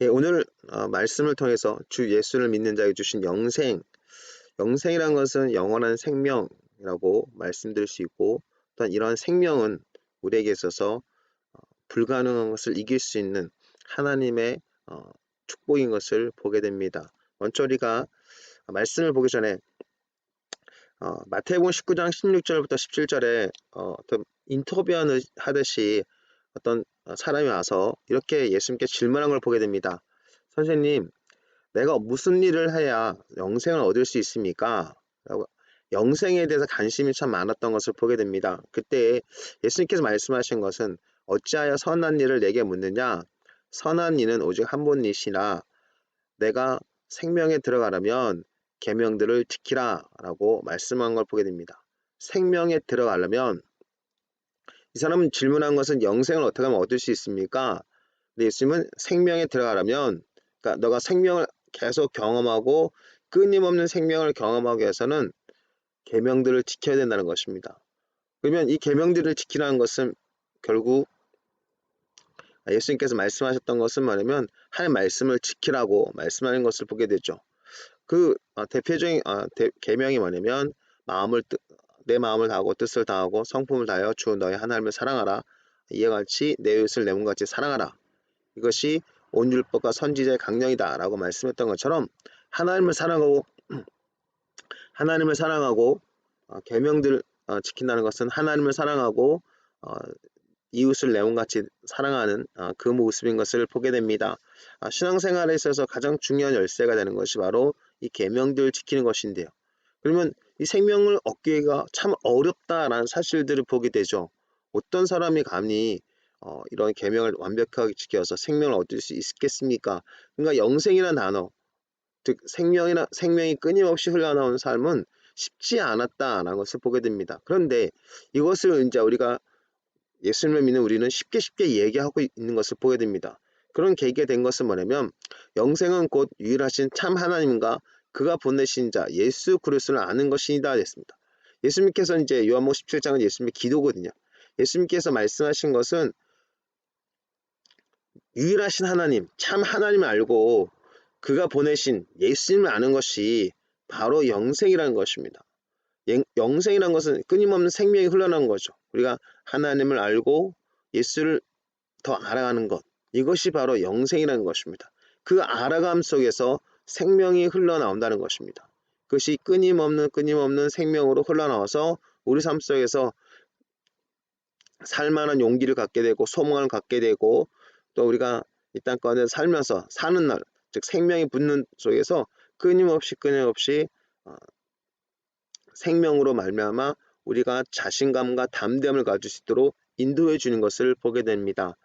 예, 오늘 말씀을 통해서 주 예수를 믿는 자에게 주신 영생이란 것은 영원한 생명이라고 말씀드릴 수 있고, 또한 이러한 생명은 우리에게 있어서 불가능한 것을 이길 수 있는 하나님의 축복인 것을 보게 됩니다. 먼저 우리가 말씀을 보기 전에 마태복음 19장 16절부터 17절에 어떤 인터뷰하듯이 어떤 사람이 와서 이렇게 예수님께 질문한 걸 보게 됩니다. 선생님, 내가 무슨 일을 해야 영생을 얻을 수 있습니까? 라고 영생에 대해서 관심이 참 많았던 것을 보게 됩니다. 그때 예수님께서 말씀하신 것은 어찌하여 선한 일을 내게 묻느냐? 선한 이는 오직 한 분이시라. 내가 생명에 들어가려면 계명들을 지키라 라고 말씀한 걸 보게 됩니다. 생명에 들어가려면 이 사람은 질문한 것은 영생을 어떻게 하면 얻을 수 있습니까? 근데 예수님은 생명에 들어가려면, 그러니까 너가 생명을 계속 경험하고 끊임없는 생명을 경험하기 위해서는 계명들을 지켜야 된다는 것입니다. 그러면 이 계명들을 지키라는 것은 결국 예수님께서 말씀하셨던 것은 뭐냐면 하나님 말씀을 지키라고 말씀하는 것을 보게 되죠. 그 대표적인 계명이 뭐냐면 내 마음을 다하고 뜻을 다하고 성품을 다하여 주 너의 하나님을 사랑하라. 이와 같이 내 이웃을 내 몸같이 사랑하라. 이것이 온 율법과 선지자의 강령이다 라고 말씀했던 것처럼 하나님을 사랑하고 계명들을 지킨다는 것은 하나님을 사랑하고 이웃을 내 몸같이 사랑하는 그 모습인 것을 보게 됩니다. 신앙생활에 있어서 가장 중요한 열쇠가 되는 것이 바로 이 계명들을 지키는 것인데요. 그러면 이 생명을 얻기가 참 어렵다라는 사실들을 보게 되죠. 어떤 사람이 감히 이런 계명을 완벽하게 지켜서 생명을 얻을 수 있겠습니까? 그러니까 영생이라는 단어, 즉 생명이 끊임없이 흘러나오는 삶은 쉽지 않았다라는 것을 보게 됩니다. 그런데 이것을 이제 우리가 예수님을 믿는 우리는 쉽게 얘기하고 있는 것을 보게 됩니다. 그런 계기가 된 것은 뭐냐면 영생은 곧 유일하신 참 하나님과 그가 보내신 자 예수 그리스도를 아는 것이다 됐습니다. 예수님께서 이제 요한복음 17장은 예수님의 기도거든요. 예수님께서 말씀하신 것은 유일하신 하나님, 참 하나님을 알고 그가 보내신 예수님을 아는 것이 바로 영생이라는 것입니다. 영생이라는 것은 끊임없는 생명이 흘러나오는 거죠. 우리가 하나님을 알고 예수를 더 알아가는 것, 이것이 바로 영생이라는 것입니다. 그 알아감 속에서 생명이 흘러나온다는 것입니다. 그것이 끊임없는 생명으로 흘러나와서 우리 삶 속에서 살만한 용기를 갖게 되고 소망을 갖게 되고 또 우리가 이 땅가운데 살면서 사는 날, 즉 생명이 붙는 속에서 끊임없이 생명으로 말미암아 우리가 자신감과 담대함을 가질 수 있도록 인도해 주는 것을 보게 됩니다.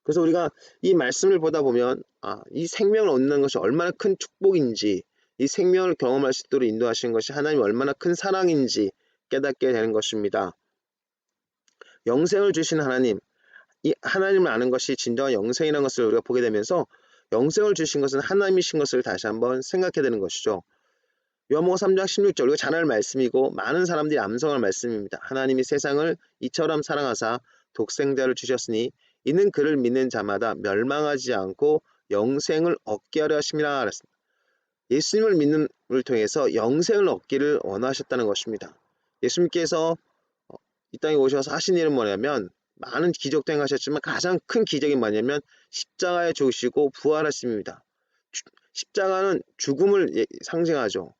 그래서 우리가 이 말씀을 보다 보면 이 생명을 얻는 것이 얼마나 큰 축복인지, 이 생명을 경험할 수 있도록 인도하신 것이 하나님이 얼마나 큰 사랑인지 깨닫게 되는 것입니다. 영생을 주신 하나님, 이 하나님을 아는 것이 진정한 영생이라는 것을 우리가 보게 되면서 영생을 주신 것은 하나님이신 것을 다시 한번 생각해야 되는 것이죠. 요한복음 3장 16절, 이거 잘 알 말씀이고 많은 사람들이 암송할 말씀입니다. 하나님이 세상을 이처럼 사랑하사 독생자를 주셨으니 이는 그를 믿는 자마다 멸망하지 않고 영생을 얻게 하려 하심이라 하셨습니다. 예수님을 믿음을 통해서 영생을 얻기를 원하셨다는 것입니다. 예수님께서 이 땅에 오셔서 하신 일은 뭐냐면 많은 기적도 행하셨지만 가장 큰 기적이 뭐냐면 십자가에 죽으시고 부활하심입니다. 십자가는 죽음을 상징하죠.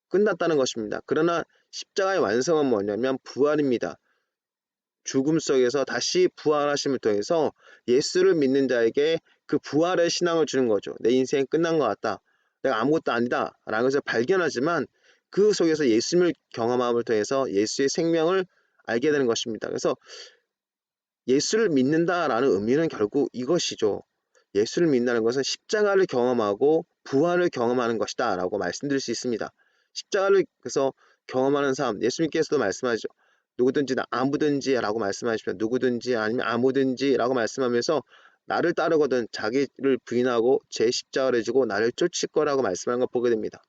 끝났다는 것입니다. 그러나 십자가의 완성은 뭐냐면 부활입니다. 죽음 속에서 다시 부활하심을 통해서 예수를 믿는 자에게 그 부활의 신앙을 주는 거죠. 내 인생이 끝난 것 같다. 내가 아무것도 아니다. 라는 것을 발견하지만 그 속에서 예수님을 경험함을 통해서 예수의 생명을 알게 되는 것입니다. 그래서 예수를 믿는다라는 의미는 결국 이것이죠. 예수를 믿는다는 것은 십자가를 경험하고 부활을 경험하는 것이다 라고 말씀드릴 수 있습니다. 십자가를 그래서 경험하는 삶, 예수님께서도 말씀하죠. 누구든지 아무든지 라고 말씀하시면 누구든지 아니면 아무든지 라고 말씀하면서 나를 따르거든 자기를 부인하고 제 십자가를 지고 나를 쫓을 거라고 말씀하는 걸 보게 됩니다.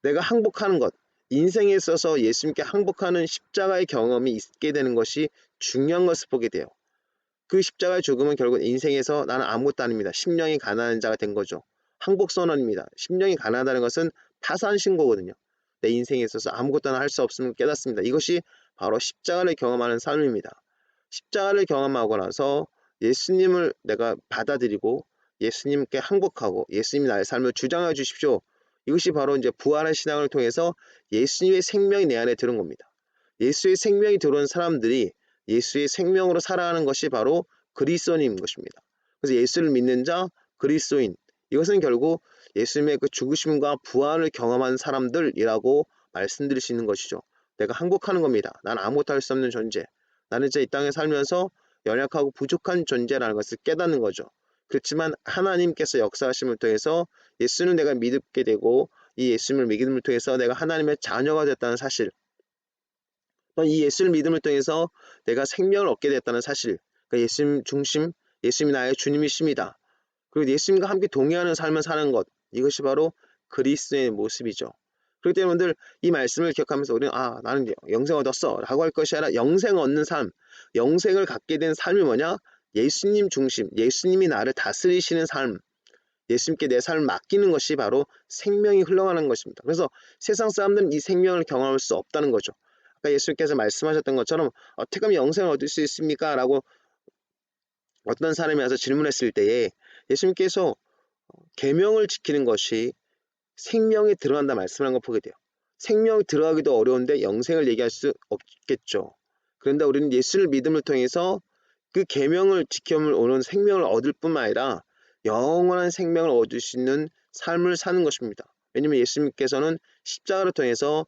내가 항복하는 것, 인생에 있어서 예수님께 항복하는 십자가의 경험이 있게 되는 것이 중요한 것을 보게 돼요. 그 십자가의 죽음은 결국 인생에서 나는 아무것도 아닙니다. 심령이 가난한 자가 된 거죠. 항복선언입니다. 심령이 가난하다는 것은 파산 신고거든요. 내 인생에 있어서 아무것도 할 수 없음을 깨닫습니다. 이것이 바로 십자가를 경험하는 삶입니다. 십자가를 경험하고 나서 예수님을 내가 받아들이고 예수님께 항복하고 예수님이 나의 삶을 주장해 주십시오. 이것이 바로 이제 부활의 신앙을 통해서 예수님의 생명이 내 안에 들은 겁니다. 예수의 생명이 들어온 사람들이 예수의 생명으로 살아가는 것이 바로 그리스도인인 것입니다. 그래서 예수를 믿는 자, 그리스도인, 이것은 결국 예수님의 그 죽으심과 부활을 경험한 사람들이라고 말씀드릴 수 있는 것이죠. 내가 항복하는 겁니다. 난 아무것도 할 수 없는 존재. 나는 이제 이 땅에 살면서 연약하고 부족한 존재라는 것을 깨닫는 거죠. 그렇지만 하나님께서 역사하심을 통해서 예수는 내가 믿게 되고 이 예수님을 믿음을 통해서 내가 하나님의 자녀가 됐다는 사실, 이 예수를 믿음을 통해서 내가 생명을 얻게 됐다는 사실, 그러니까 예수님 중심, 예수님이 나의 주님이십니다. 그리고 예수님과 함께 동행하는 삶을 사는 것, 이것이 바로 그리스도의 모습이죠. 그렇기 때문에 여러분들 이 말씀을 기억하면서 우리는 나는 영생 얻었어 라고 할 것이 아니라 영생 얻는 삶, 영생을 갖게 된 삶이 뭐냐? 예수님 중심, 예수님이 나를 다스리시는 삶, 예수님께 내 삶을 맡기는 것이 바로 생명이 흘러가는 것입니다. 그래서 세상 사람들은 이 생명을 경험할 수 없다는 거죠. 아까 예수님께서 말씀하셨던 것처럼 어떻게 하면 영생을 얻을 수 있습니까? 라고 어떤 사람이 와서 질문했을 때에 예수님께서 계명을 지키는 것이 생명에 들어간다 말씀을 한 걸 보게 돼요. 생명이 들어가기도 어려운데 영생을 얘기할 수 없겠죠. 그런데 우리는 예수를 믿음을 통해서 그 계명을 지켜면 오는 생명을 얻을 뿐만 아니라 영원한 생명을 얻을 수 있는 삶을 사는 것입니다. 왜냐하면 예수님께서는 십자가를 통해서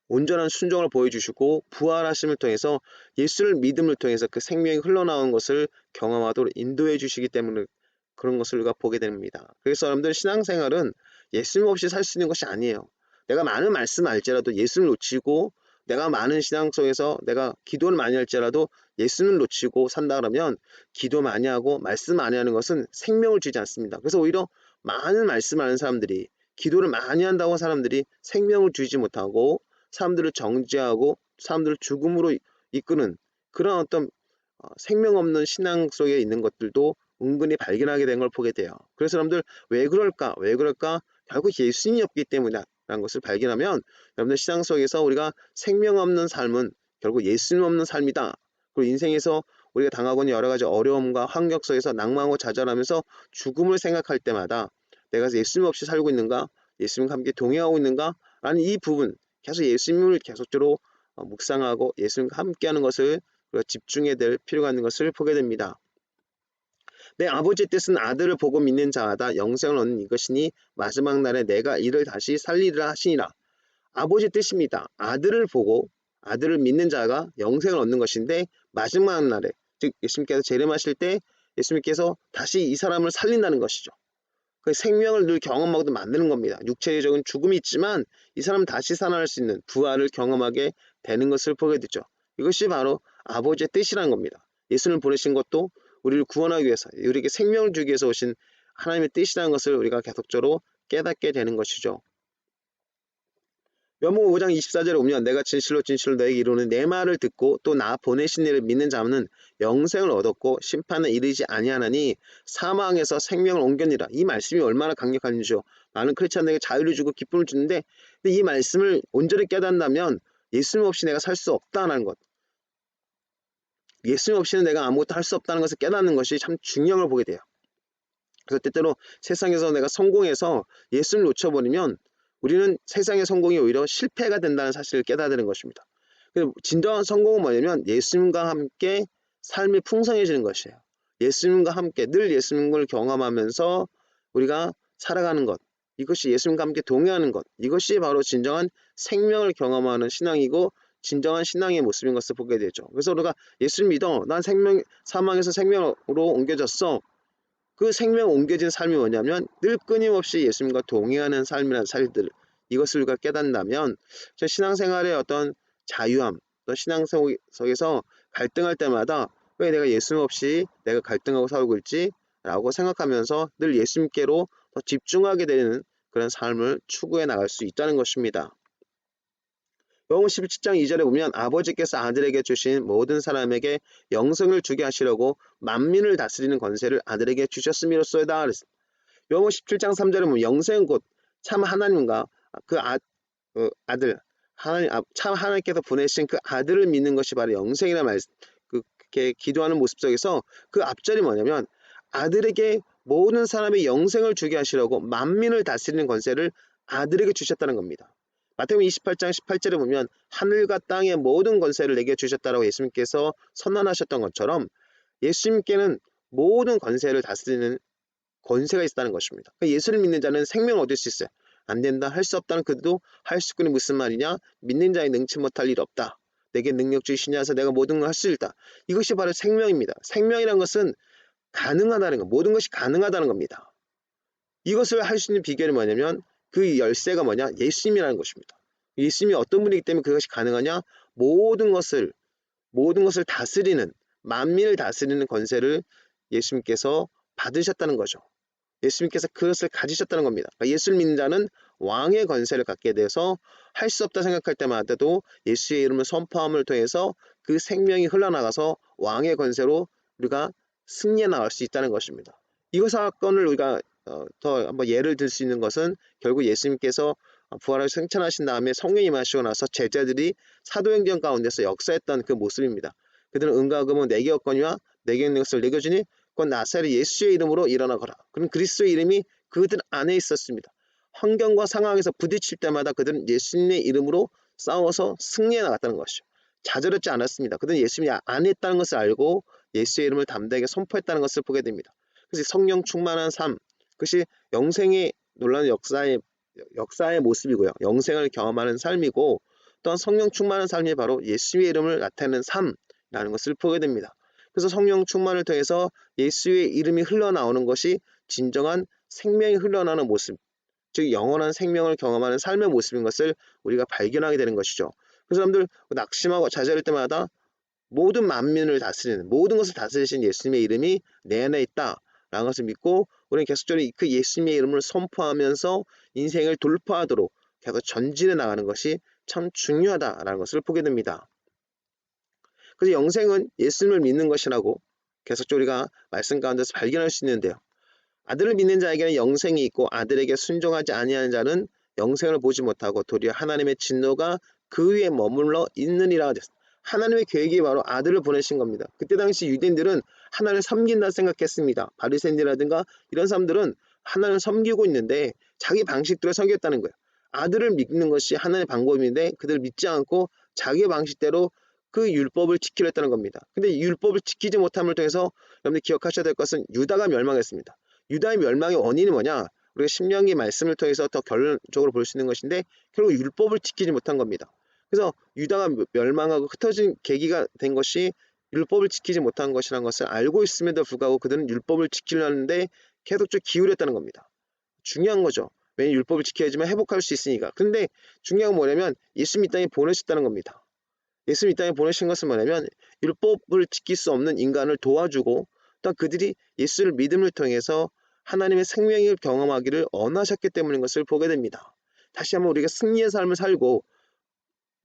온전한 순종을 보여주시고 부활하심을 통해서 예수를 믿음을 통해서 그 생명이 흘러나오는 것을 경험하도록 인도해 주시기 때문에 그런 것을 우리가 보게 됩니다. 그래서 여러분들 신앙생활은 예수님 없이 살 수 있는 것이 아니에요. 내가 많은 말씀 알지라도 예수를 놓치고 내가 많은 신앙 속에서 내가 기도를 많이 할지라도 예수님을 놓치고 산다 그러면 기도 많이 하고 말씀 많이 하는 것은 생명을 주지 않습니다. 그래서 오히려 많은 말씀하는 사람들이 기도를 많이 한다고 사람들이 생명을 주지 못하고 사람들을 정죄하고 사람들을 죽음으로 이끄는 그런 어떤 생명 없는 신앙 속에 있는 것들도 은근히 발견하게 된 걸 보게 돼요. 그래서 여러분들 왜 그럴까? 왜 그럴까? 결국 예수님이 없기 때문이라는 것을 발견하면 여러분들 신앙 속에서 우리가 생명 없는 삶은 결국 예수님 없는 삶이다. 그리고 인생에서 우리가 당하고 있는 여러 가지 어려움과 환경 속에서 낭망하고 좌절하면서 죽음을 생각할 때마다 내가 예수님 없이 살고 있는가? 예수님과 함께 동행하고 있는가? 라는 이 부분, 계속 예수님을 계속적으로 묵상하고 예수님과 함께하는 것을 우리가 집중해야 될 필요가 있는 것을 보게 됩니다. 내 아버지의 뜻은 아들을 보고 믿는 자마다 영생을 얻는 이것이니 마지막 날에 내가 이를 다시 살리리라 하시니라. 아버지의 뜻입니다. 아들을 보고 아들을 믿는 자가 영생을 얻는 것인데 마지막 날에, 즉 예수님께서 재림하실 때 예수님께서 다시 이 사람을 살린다는 것이죠. 그 생명을 늘 경험하고도 만드는 겁니다. 육체적인 죽음이 있지만 이 사람은 다시 살아날 수 있는 부활을 경험하게 되는 것을 보게 되죠. 이것이 바로 아버지의 뜻이라는 겁니다. 예수님을 보내신 것도 우리를 구원하기 위해서, 우리에게 생명을 주기 위해서 오신 하나님의 뜻이라는 것을 우리가 계속적으로 깨닫게 되는 것이죠. 요한복음 5장 24절에 보면 내가 진실로 진실로 너에게 이르노니 내 말을 듣고 또 나 보내신 이를 믿는 자는 영생을 얻었고 심판에 이르지 아니하나니 사망에서 생명을 옮겼니라. 이 말씀이 얼마나 강력한지요. 많은 크리스찬에게 자유를 주고 기쁨을 주는데 이 말씀을 온전히 깨닫는다면 예수님 없이 내가 살 수 없다는 것, 예수님 없이는 내가 아무것도 할 수 없다는 것을 깨닫는 것이 참 중요한 걸 보게 돼요. 그래서 때때로 세상에서 내가 성공해서 예수님을 놓쳐버리면 우리는 세상의 성공이 오히려 실패가 된다는 사실을 깨닫는 것입니다. 진정한 성공은 뭐냐면 예수님과 함께 삶이 풍성해지는 것이에요. 예수님과 함께 늘 예수님을 경험하면서 우리가 살아가는 것, 이것이 예수님과 함께 동행하는 것, 이것이 바로 진정한 생명을 경험하는 신앙이고 진정한 신앙의 모습인 것을 보게 되죠. 그래서 우리가 예수님 믿어, 난 사망에서 생명으로 옮겨졌어. 그 생명 옮겨진 삶이 뭐냐면 늘 끊임없이 예수님과 동행하는 삶이라는 사실들, 이것을 우리가 깨닫는다면 신앙생활의 어떤 자유함, 또 신앙생활 속에서 갈등할 때마다 왜 내가 예수님 없이 내가 갈등하고 살고 있지? 라고 생각하면서 늘 예수님께로 더 집중하게 되는 그런 삶을 추구해 나갈 수 있다는 것입니다. 요한복음 17장 2절에 보면 아버지께서 아들에게 주신 모든 사람에게 영생을 주게 하시려고 만민을 다스리는 권세를 아들에게 주셨음이로써이다. 요한복음 17장 3절에 보면 영생은 곧 참 하나님과 그 아들 하나님 참 하나님께서 보내신 그 아들을 믿는 것이 바로 영생이라 그렇게 기도하는 모습 속에서 그 앞절이 뭐냐면 아들에게 모든 사람의 영생을 주게 하시려고 만민을 다스리는 권세를 아들에게 주셨다는 겁니다. 마태복음 28장 18절에 보면 하늘과 땅의 모든 권세를 내게 주셨다라고 예수님께서 선언하셨던 것처럼 예수님께는 모든 권세를 다스리는 권세가 있다는 것입니다. 그러니까 예수를 믿는 자는 생명을 얻을 수 있어요. 안 된다, 할 수 없다는 그도 할 수 있군이 무슨 말이냐? 믿는 자의 능치 못할 일 없다. 내게 능력 주시니 하서 내가 모든 걸 할 수 있다. 이것이 바로 생명입니다. 생명이란 것은 가능하다는 것, 모든 것이 가능하다는 겁니다. 이것을 할 수 있는 비결이 뭐냐면 그 열쇠가 뭐냐? 예수님이라는 것입니다. 예수님이 어떤 분이기 때문에 그것이 가능하냐? 모든 것을 다스리는, 만민을 다스리는 권세를 예수님께서 받으셨다는 거죠. 예수님께서 그것을 가지셨다는 겁니다. 그러니까 예수를 믿는 자는 왕의 권세를 갖게 돼서 할 수 없다 생각할 때마다도 예수의 이름을 선포함을 통해서 그 생명이 흘러나가서 왕의 권세로 우리가 승리해 나갈 수 있다는 것입니다. 이거 사건을 우리가 더 한번 예를 들 수 있는 것은 결국 예수님께서 부활을 승천하신 다음에 성령이 임하시고 나서 제자들이 사도행전 가운데서 역사했던 그 모습입니다. 그들은 은과 금은 내게 얻거니와 내게 있는 것을 내게 주니 그건 나사렛 예수의 이름으로 일어나거라. 그럼 그리스도의 이름이 그들 안에 있었습니다. 환경과 상황에서 부딪힐 때마다 그들은 예수님의 이름으로 싸워서 승리해 나갔다는 것이죠. 좌절하지 않았습니다. 그들은 예수님이 안에 있다는 것을 알고 예수의 이름을 담대하게 선포했다는 것을 보게 됩니다. 그래서 성령 충만한 삶, 그것이 영생의 놀라운 역사의 모습이고요. 영생을 경험하는 삶이고 또한 성령 충만한 삶이 바로 예수의 이름을 나타내는 삶이라는 것을 보게 됩니다. 그래서 성령 충만을 통해서 예수의 이름이 흘러나오는 것이 진정한 생명이 흘러나오는 모습, 즉 영원한 생명을 경험하는 삶의 모습인 것을 우리가 발견하게 되는 것이죠. 그래서 여러분들 낙심하고 좌절할 때마다 모든 만민을 다스리는, 모든 것을 다스리신 예수님의 이름이 내 안에 있다라는 것을 믿고 우리는 계속적으로 그 예수님의 이름을 선포하면서 인생을 돌파하도록 계속 전진해 나가는 것이 참 중요하다라는 것을 보게 됩니다. 그래서 영생은 예수님을 믿는 것이라고 계속적으로 우리가 말씀 가운데서 발견할 수 있는데요. 아들을 믿는 자에게는 영생이 있고 아들에게 순종하지 아니하는 자는 영생을 보지 못하고 도리어 하나님의 진노가 그 위에 머물러 있느니라. 하나님의 계획이 바로 아들을 보내신 겁니다. 그때 당시 유대인들은 하나님을 섬긴다 생각했습니다. 바리새인이라든가 이런 사람들은 하나님을 섬기고 있는데 자기 방식대로 섬겼다는 거예요. 아들을 믿는 것이 하나님의 방법인데 그들을 믿지 않고 자기 방식대로 그 율법을 지키려 했다는 겁니다. 근데 율법을 지키지 못함을 통해서 여러분들 기억하셔야 될 것은 유다가 멸망했습니다. 유다의 멸망의 원인이 뭐냐? 우리가 신명기 말씀을 통해서 더 결론적으로 볼 수 있는 것인데 결국 율법을 지키지 못한 겁니다. 그래서 유다가 멸망하고 흩어진 계기가 된 것이 율법을 지키지 못한 것이라는 것을 알고 있음에도 불구하고 그들은 율법을 지키려는데 계속적으로 기울였다는 겁니다. 중요한 거죠. 왜냐하면 율법을 지켜야지만 회복할 수 있으니까. 근데 중요한 건 뭐냐면 예수님 이 땅에 보내셨다는 겁니다. 예수님 이 땅에 보내신 것은 뭐냐면 율법을 지킬 수 없는 인간을 도와주고 또 그들이 예수를 믿음을 통해서 하나님의 생명을 경험하기를 원하셨기 때문인 것을 보게 됩니다. 다시 한번 우리가 승리의 삶을 살고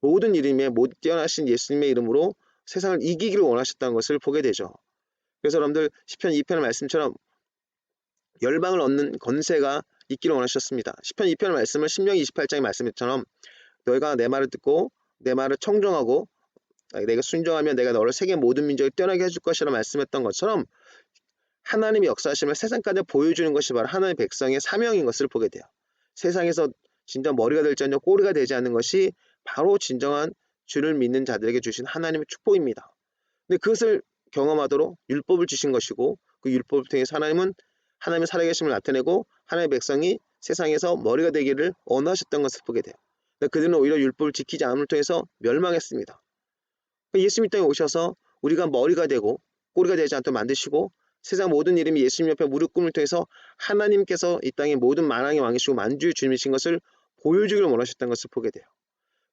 모든 이름에 못 뛰어나신 예수님의 이름으로 세상을 이기기를 원하셨다는 것을 보게 되죠. 그래서 여러분들 시편 2편의 말씀처럼 열방을 얻는 권세가 있기를 원하셨습니다. 시편 2편의 말씀을 신명기 28장의 말씀처럼 너희가 내 말을 듣고 내 말을 청정하고 내가 순종하면 내가 너를 세계 모든 민족을 뛰어나게 해줄 것이라 말씀했던 것처럼 하나님의 역사하심을 세상까지 보여주는 것이 바로 하나님의 백성의 사명인 것을 보게 돼요. 세상에서 진정 머리가 될지언정 꼬리가 되지 않는 것이 바로 진정한 주를 믿는 자들에게 주신 하나님의 축복입니다. 근데 그것을 경험하도록 율법을 주신 것이고 그 율법을 통해서 하나님은 하나님의 살아계심을 나타내고 하나님의 백성이 세상에서 머리가 되기를 원하셨던 것을 보게 돼요. 그들은 오히려 율법을 지키지 않음을 통해서 멸망했습니다. 예수님 이 땅에 오셔서 우리가 머리가 되고 꼬리가 되지 않도록 만드시고 세상 모든 이름이 예수님 옆에 무릎 꿇음을 통해서 하나님께서 이 땅의 모든 만왕의 왕이시고 만주의 주님이신 것을 보여주기를 원하셨다는 것을 보게 돼요.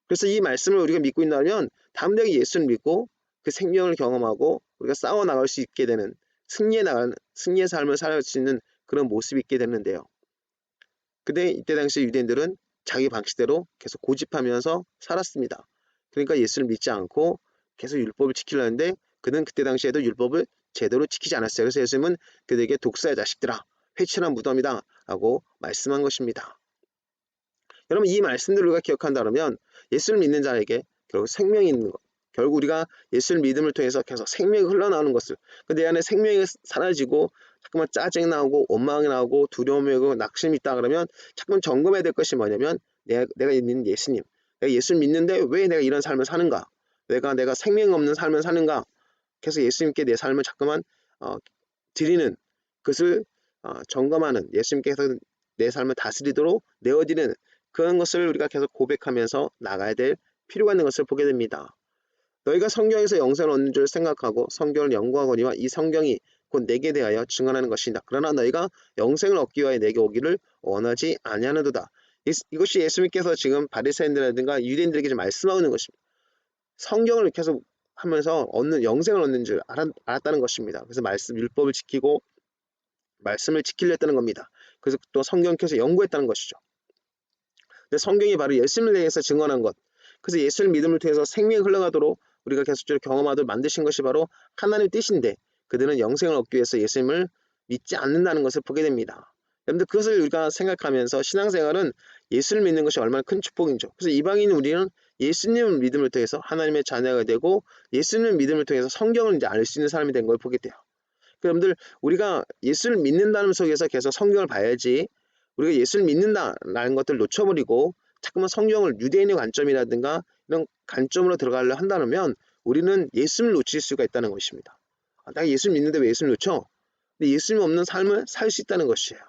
그래서 이 말씀을 우리가 믿고 있다면 담대하게 예수를 믿고 그 생명을 경험하고 우리가 싸워 나갈 수 있게 되는 승리의 삶을 살아갈 수 있는 그런 모습이 있게 되는데요. 근데 이때 당시 유대인들은 자기 방식대로 계속 고집하면서 살았습니다. 그러니까 예수를 믿지 않고 계속 율법을 지키려는데 그는 그때 당시에도 율법을 제대로 지키지 않았어요. 그래서 예수님은 그들에게 독사의 자식들아, 회칠한 무덤이다 라고 말씀한 것입니다. 여러분, 이 말씀들을 우리가 기억한다면 예수를 믿는 자에게 결국 생명이 있는 것, 결국 우리가 예수를 믿음을 통해서 계속 생명이 흘러나오는 것을, 내 안에 생명이 사라지고 자꾸만 짜증이 나오고 원망이 나오고 두려움이 오고 낙심이 있다 그러면 자꾸만 점검해야 될 것이 뭐냐면 내가 믿는 예수님, 내가 예수를 믿는데 왜 내가 이런 삶을 사는가, 내가 생명 없는 삶을 사는가, 계속 예수님께 내 삶을 자꾸만 드리는 그것을 점검하는, 예수님께서 내 삶을 다스리도록 내어드리는 그런 것을 우리가 계속 고백하면서 나가야 될 필요가 있는 것을 보게 됩니다. 너희가 성경에서 영생을 얻는 줄 생각하고 성경을 연구하거니와 이 성경이 곧 내게 대하여 증언하는 것이다. 그러나 너희가 영생을 얻기 위하여 내게 오기를 원하지 아니하는도다. 이것이 예수님께서 지금 바리새인들이라든가 유대인들에게 말씀하고 있는 것입니다. 성경을 계속 하면서 영생을 얻는 줄 알았다는 것입니다. 그래서 율법을 지키고 말씀을 지키려 했다는 겁니다. 그래서 또 성경 계속 연구했다는 것이죠. 근데 성경이 바로 예수님을 대해서 증언한 것, 그래서 예수를 믿음을 통해서 생명이 흘러가도록 우리가 계속적으로 경험하도록 만드신 것이 바로 하나님의 뜻인데 그들은 영생을 얻기 위해서 예수님을 믿지 않는다는 것을 보게 됩니다. 여러분들, 그것을 우리가 생각하면서 신앙생활은 예수를 믿는 것이 얼마나 큰 축복인지, 그래서 이방인 우리는 예수님을 믿음을 통해서 하나님의 자녀가 되고 예수님을 믿음을 통해서 성경을 이제 알 수 있는 사람이 된 걸 보게 돼요. 여러분들, 우리가 예수를 믿는다는 속에서 계속 성경을 봐야지, 우리가 예수를 믿는다라는 것들을 놓쳐버리고 자꾸만 성경을 유대인의 관점이라든가 이런 관점으로 들어가려 한다면 우리는 예수를 놓칠 수가 있다는 것입니다. 내가 예수를 믿는데 왜 예수를 놓쳐? 근데 예수님 없는 삶을 살 수 있다는 것이에요.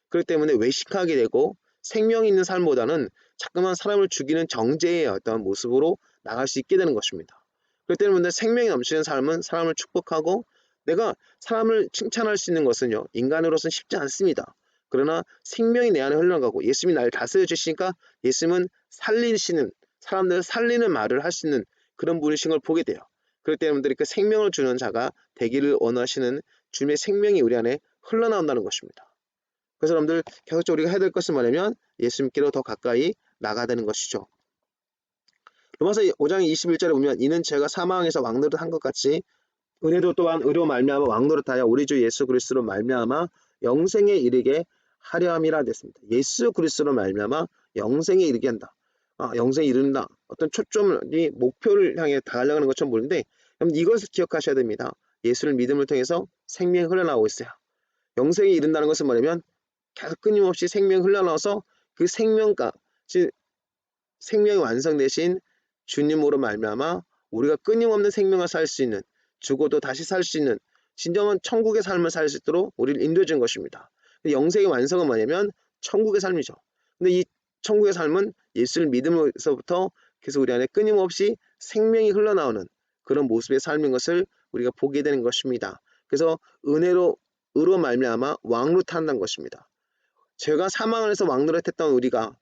그렇기 때문에 외식하게 되고 생명 있는 삶보다는 자꾸만 사람을 죽이는 정죄의 어떤 모습으로 나갈 수 있게 되는 것입니다. 그렇기 때문에 생명이 넘치는 삶은 사람을 축복하고, 내가 사람을 칭찬할 수 있는 것은요, 인간으로서는 쉽지 않습니다. 그러나 생명이 내 안에 흘러가고 예수님이 나를 다스려 주시니까 예수님은 살리시는, 사람들을 살리는 말을 할 수 있는 그런 분이신 걸 보게 돼요. 그렇기 때문에 그 생명을 주는 자가 되기를 원하시는 주님의 생명이 우리 안에 흘러나온다는 것입니다. 그래서 여러분들, 계속적으로 우리가 해야 될 것은 뭐냐면 예수님께로 더 가까이 나가야 되는 것이죠. 로마서 5장 21절에 보면 이는 제가 사망에서 왕노릇한 것 같이 은혜도 또한 의로 말미암아 왕노릇하여 우리 주 예수 그리스도로 말미암아 영생에 이르게 하려 함이라 됐습니다. 예수 그리스도로 말미암아 영생에 이르게 한다. 영생에 이른다. 어떤 초점이 목표를 향해 달려가는 것처럼 보이는데, 이것을 기억하셔야 됩니다. 예수를 믿음을 통해서 생명이 흘러나오고 있어요. 영생에 이른다는 것은 뭐냐면 계속 끊임없이 생명이 흘러나와서 그 생명과 생명이 완성되신 주님으로 말미암아 우리가 끊임없는 생명을 살 수 있는, 죽어도 다시 살 수 있는 진정한 천국의 삶을 살 수 있도록 우리를 인도해 준 것입니다. 영생의 완성은 뭐냐면 천국의 삶이죠. 근데 이 천국의 삶은 예수를 믿음으로서부터 계속 우리 안에 끊임없이 생명이 흘러나오는 그런 모습의 삶인 것을 우리가 보게 되는 것입니다. 그래서 의로 말미암아 왕노릇한다는 것입니다. 죄가 사망 안에서 왕노릇했던 우리가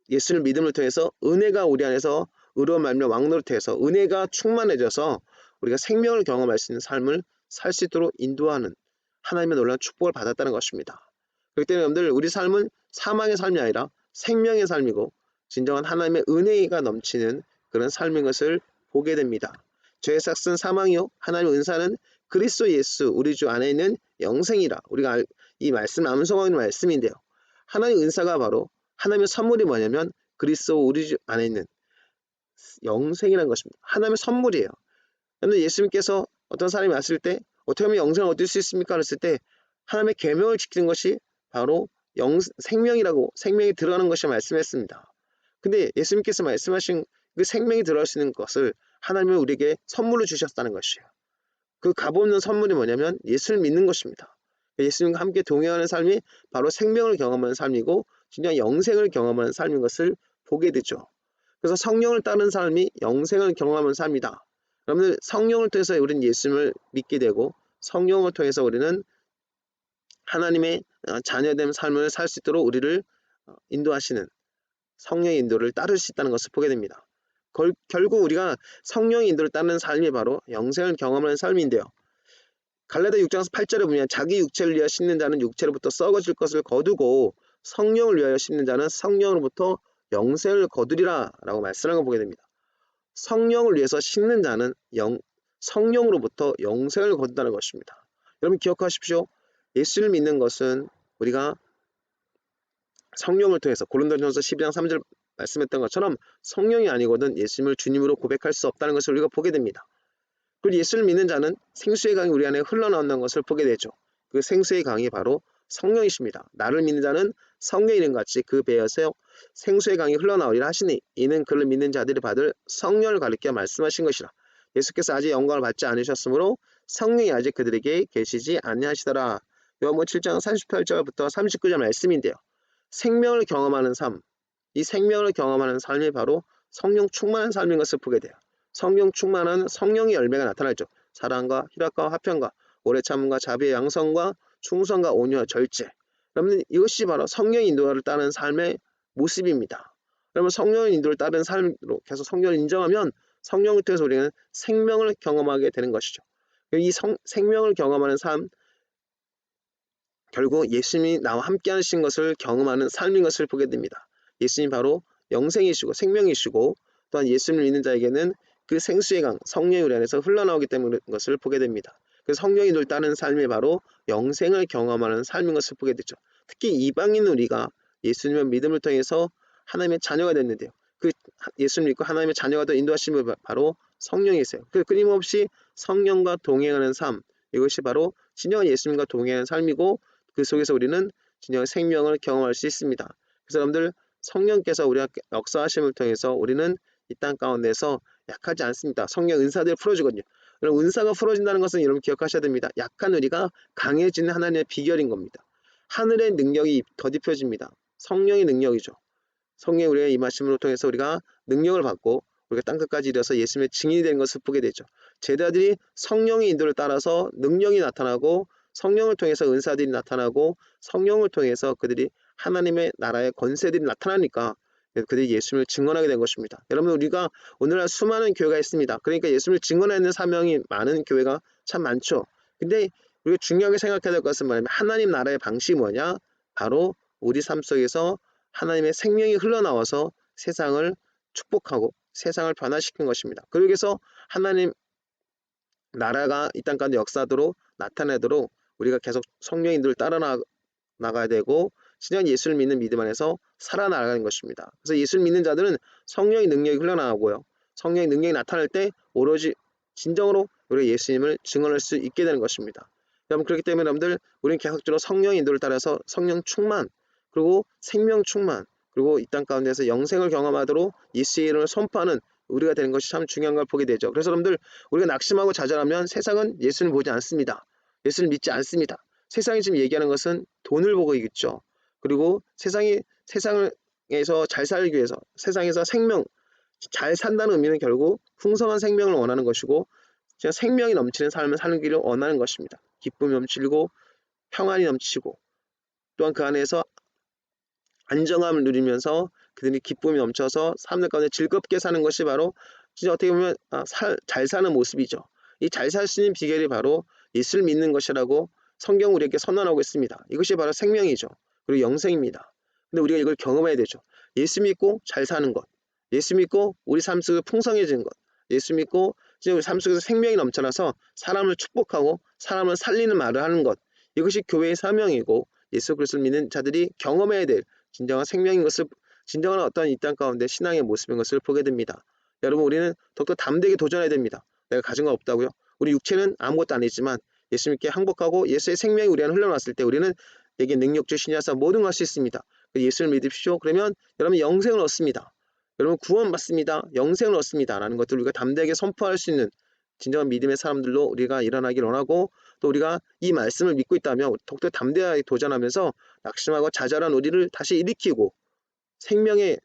예수를 믿음을 통해서 은혜가 우리 안에서 의로 말미암아 왕노릇해서 은혜가 충만해져서 우리가 생명을 경험할 수 있는 삶을 살 수 있도록 인도하는 하나님의 놀라운 축복을 받았다는 것입니다. 그렇기 때문에 여러분들, 우리 삶은 사망의 삶이 아니라 생명의 삶이고 진정한 하나님의 은혜가 넘치는 그런 삶인 것을 보게 됩니다. 죄의 삭은 사망이요 하나님의 은사는 그리스도 예수 우리 주 안에 있는 영생이라. 우리가 이 말씀 암송하는 말씀인데요, 하나님의 은사가 바로 하나님의 선물이 뭐냐면 그리스도 우리 주 안에 있는 영생이라는 것입니다. 하나님의 선물이에요. 그런데 예수님께서 어떤 사람이 왔을 때 어떻게 하면 영생을 얻을 수 있습니까? 그랬을 때 하나님의 계명을 지키는 것이 바로 생명이라고, 생명이 들어가는 것이 말씀했습니다. 근데 예수님께서 말씀하신 그 생명이 들어갈 수 있는 것을 하나님은 우리에게 선물로 주셨다는 것이에요. 그 값없는 선물이 뭐냐면 예수를 믿는 것입니다. 예수님과 함께 동행하는 삶이 바로 생명을 경험하는 삶이고 진짜 영생을 경험하는 삶인 것을 보게 되죠. 그래서 성령을 따르는 삶이 영생을 경험하는 삶이다. 여러분들, 성령을 통해서 우리는 예수님을 믿게 되고 성령을 통해서 우리는 하나님의 자녀된 삶을 살 수 있도록 우리를 인도하시는 성령의 인도를 따를 수 있다는 것을 보게 됩니다. 결국 우리가 성령의 인도를 따르는 삶이 바로 영생을 경험하는 삶인데요, 갈라디아 6장 8절에 보면 자기 육체를 위하여 심는 자는 육체로부터 썩어질 것을 거두고 성령을 위하여 심는 자는 성령으로부터 영생을 거두리라 라고 말씀하는 걸 보게 됩니다. 성령을 위해서 심는 자는 성령으로부터 영생을 거둔다는 것입니다. 여러분 기억하십시오. 예수를 믿는 것은 우리가 성령을 통해서 고린도전서 12장 3절 말씀했던 것처럼 성령이 아니거든 예수님을 주님으로 고백할 수 없다는 것을 우리가 보게 됩니다. 그리고 예수를 믿는 자는 생수의 강이 우리 안에 흘러나온다는 것을 보게 되죠. 그 생수의 강이 바로 성령이십니다. 나를 믿는 자는 성령의 이름같이 그 배에서 생수의 강이 흘러나오리라 하시니 이는 그를 믿는 자들이 받을 성령을 가리켜 말씀하신 것이라. 예수께서 아직 영광을 받지 않으셨으므로 성령이 아직 그들에게 계시지 아니하시더라. 요한복음 7장 38절부터 39절 말씀인데요. 생명을 경험하는 삶, 이 생명을 경험하는 삶이 바로 성령 충만한 삶인 것을 보게 돼요. 성령 충만한 성령의 열매가 나타나죠. 사랑과 희락과 화평과 오래 참음과 자비의 양성과 충성과 온유와 절제. 여러분 이것이 바로 성령의 인도를 따르는 삶의 모습입니다. 여러분 성령의 인도를 따르는 삶으로 계속 성령을 인정하면 성령을 통해서 우리는 생명을 경험하게 되는 것이죠. 이 생명을 경험하는 삶, 결국 예수님이 나와 함께 하신 것을 경험하는 삶인 것을 보게 됩니다. 예수님 바로 영생이시고 생명이시고 또한 예수님을 믿는 자에게는 그 생수의 강, 성령의 우리 안에서 흘러나오기 때문에 것을 보게 됩니다. 그래서 성령이 늘 따르는 삶이 바로 영생을 경험하는 삶인 것을 보게 되죠. 특히 이방인 우리가 예수님의 믿음을 통해서 하나님의 자녀가 됐는데요. 그 예수님 믿고 하나님의 자녀가 된 인도하심이 바로 성령이세요. 그 끊임없이 성령과 동행하는 삶, 이것이 바로 진정한 예수님과 동행하는 삶이고 그 속에서 우리는 진정한 생명을 경험할 수 있습니다. 그래서 여러분들 성령께서 우리가 역사하심을 통해서 우리는 이 땅 가운데서 약하지 않습니다. 성령 은사들을 풀어주거든요. 여러분 은사가 풀어진다는 것은 여러분 기억하셔야 됩니다. 약한 우리가 강해지는 하나님의 비결인 겁니다. 하늘의 능력이 더딥혀집니다. 성령의 능력이죠. 성령이 우리의 임하심을 통해서 우리가 능력을 받고 우리가 땅끝까지 이르러서 예수님의 증인이 되는 것을 보게 되죠. 제자들이 성령의 인도를 따라서 능력이 나타나고 성령을 통해서 은사들이 나타나고 성령을 통해서 그들이 하나님의 나라의 권세들이 나타나니까 그들이 예수님을 증언하게 된 것입니다. 여러분 우리가 오늘날 수많은 교회가 있습니다. 그러니까 예수님을 증언하는 사명이 많은 교회가 참 많죠. 근데 우리가 중요하게 생각해야 될 것은 뭐냐면 하나님 나라의 방식이 뭐냐? 바로 우리 삶 속에서 하나님의 생명이 흘러나와서 세상을 축복하고 세상을 변화시킨 것입니다. 그러기위해서 하나님 나라가 이 땅 가운데 역사하도록 나타내도록 우리가 계속 성령인들을 따라 나가야 되고 진정한 예수를 믿는 믿음 안에서 살아나가는 것입니다. 그래서 예수를 믿는 자들은 성령의 능력이 흘러나오고요. 성령의 능력이 나타날 때 오로지 진정으로 우리가 예수님을 증언할 수 있게 되는 것입니다. 여러분 그렇기 때문에 여러분들 우리는 계속적으로 성령의 인도를 따라서 성령 충만 그리고 생명 충만 그리고 이 땅 가운데서 영생을 경험하도록 예수의 이름을 선포하는 우리가 되는 것이 참 중요한 걸 보게 되죠. 그래서 여러분들 우리가 낙심하고 좌절하면 세상은 예수를 보지 않습니다. 예수를 믿지 않습니다. 세상이 지금 얘기하는 것은 돈을 보고 있죠. 그리고 세상에서 잘 살기 위해서 세상에서 생명 잘 산다는 의미는 결국 풍성한 생명을 원하는 것이고 생명이 넘치는 삶을 사는 길을 원하는 것입니다. 기쁨이 넘치고 평안이 넘치고 또한 그 안에서 안정함을 누리면서 그들이 기쁨이 넘쳐서 사람들 가운데 즐겁게 사는 것이 바로 진짜 어떻게 보면 잘 사는 모습이죠. 이 잘 살 수 있는 비결이 바로 예수를 믿는 것이라고 성경 우리에게 선언하고 있습니다. 이것이 바로 생명이죠. 그리고 영생입니다. 근데 우리가 이걸 경험해야 되죠. 예수 믿고 잘 사는 것, 예수 믿고 우리 삶 속에 풍성해지는 것, 예수 믿고 우리 삶 속에서 생명이 넘쳐나서 사람을 축복하고 사람을 살리는 말을 하는 것, 이것이 교회의 사명이고 예수 그리스도를 믿는 자들이 경험해야 될 진정한 생명인 것을 진정한 어떤 이 땅 가운데 신앙의 모습인 것을 보게 됩니다. 여러분 우리는 더욱더 담대하게 도전해야 됩니다. 내가 가진 건 없다고요? 우리 육체는 아무것도 아니지만 예수님께 항복하고 예수의 생명이 우리 안에 흘러났을 때 우리는 내게 능력 주시냐서 모든 걸 할 수 있습니다. 예수를 믿으십시오. 그러면 여러분 영생을 얻습니다. 여러분 구원 받습니다. 영생을 얻습니다. 라는 것들을 우리가 담대하게 선포할 수 있는 진정한 믿음의 사람들로 우리가 일어나길 원하고 또 우리가 이 말씀을 믿고 있다면 더욱더 담대하게 도전하면서 낙심하고 좌절한 우리를 다시 일으키고 생명의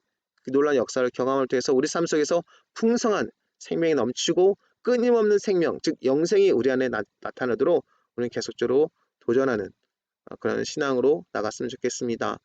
그 놀라운 역사를 경험을 통해서 우리 삶 속에서 풍성한 생명이 넘치고 끊임없는 생명, 즉 영생이 우리 안에 나타나도록 우리는 계속적으로 도전하는 그런 신앙으로 나갔으면 좋겠습니다.